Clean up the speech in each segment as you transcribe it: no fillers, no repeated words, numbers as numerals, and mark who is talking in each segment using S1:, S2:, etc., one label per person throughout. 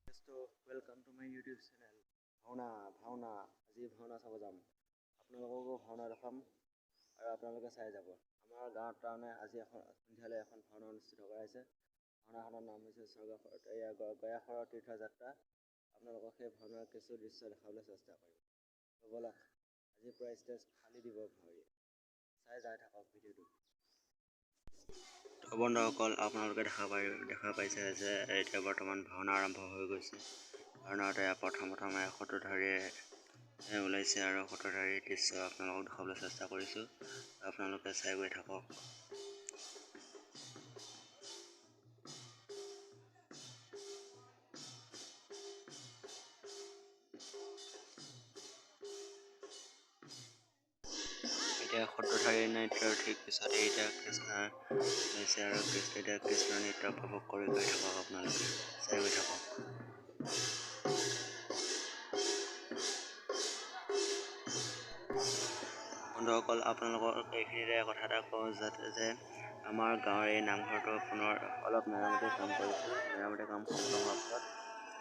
S1: So welcome to my YouTube channel. ভাওনা আজি ভাওনা চাব যাম আপোনালোককো ভাওনা দেখাম আৰু আপোনালোকে চাই যাব আমাৰ গাঁৱত তাৰমানে আজি এখন সন্ধিয়ালৈ এখন ভাওনা অনুষ্ঠিত কৰাইছে ভাওনাখনৰ নাম হৈছে গয়াখৰৰ তীৰ্থযাত্ৰা আপোনালোকক সেই ভাওনাৰ কিছু দৃশ্য দেখাবলৈ চেষ্টা কৰিম ব'লক আজিৰ পৰা ষ্টেজ খালী দিব ভাৱৰি চাই যাই থাকক ভিডিঅ'টো বন্ধুসকল আপোনালোকে দেখা পাইছে যে এতিয়া বৰ্তমান ভাওনা আৰম্ভ হৈ গৈছে ভাওনাতে প্ৰথমে সূত্ৰধাৰীয়ে ওলাইছে আৰু সূত্ৰধাৰীৰ দৃশ্য আপোনালোকক দেখাবলৈ চেষ্টা কৰিছোঁ আপোনালোকে চাই গৈ থাকক এতিয়া সূত্ৰধাৰী নৃত্যৰ ঠিক পিছতে এতিয়া কৃষ্ণ ওলাইছে আৰু কৃষ্ণ নৃত্য উপভোগ কৰি গৈ থাকক আপোনালোকে চাই গৈ থাকক বন্ধুসকল আপোনালোকক এইখিনিতে কথা এটা কওঁ যাতে যে আমাৰ গাঁৱৰ এই নামঘৰটো পুনৰ অলপ মেৰামতিৰ কাম কৰিছোঁ মেৰামতিৰ কাম সম্পূৰ্ণ হোৱাৰ পিছত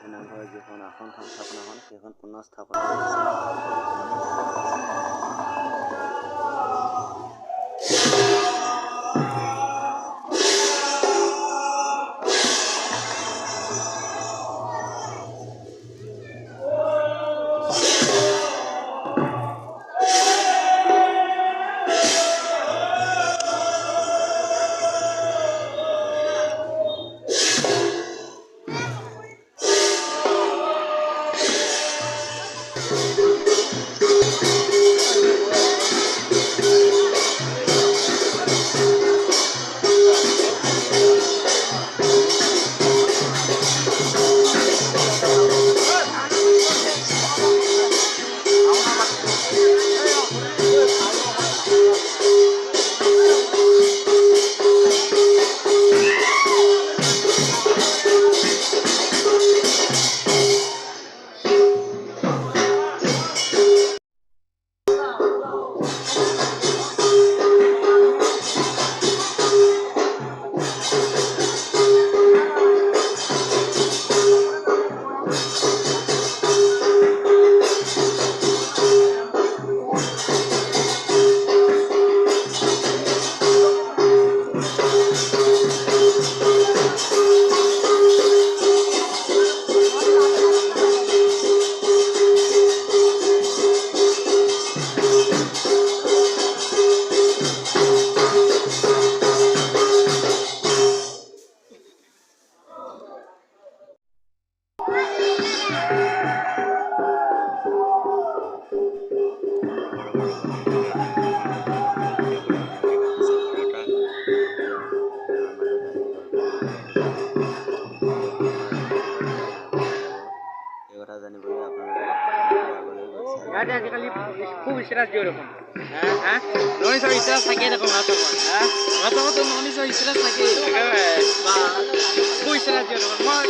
S1: এই নামঘৰৰ যিখন আসন স্থাপনা হ'ল সেইখন পুনৰ স্থাপনা
S2: আজিকালি খুব ইস্তেটাছ দিয়ে দেখোন ননিছৰ ইস্তেটাছ থাকেই দেখোন সিহঁতকতো ননিছৰ ইস্তেটাছ থাকেই খুব ইস্তেটাছ দিয়ে দেখোন মই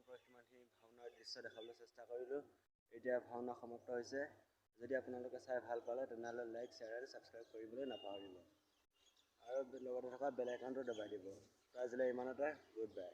S1: পৰা সিমানখিনি ভাওনাৰ দৃশ্য দেখাবলৈ চেষ্টা কৰিলোঁ। এতিয়া ভাওনা সমাপ্ত হৈছে। যদি আপোনালোকে চাই ভাল পালে তেনেহ'লে লাইক, শ্বেয়াৰ আৰু ছাবস্ক্ৰাইব কৰিবলৈ নাপাহৰিব। আৰু লগতে থকা বেল আইকনটো দবাই দিব। আজিলৈ ইমানতে, গুড বাই।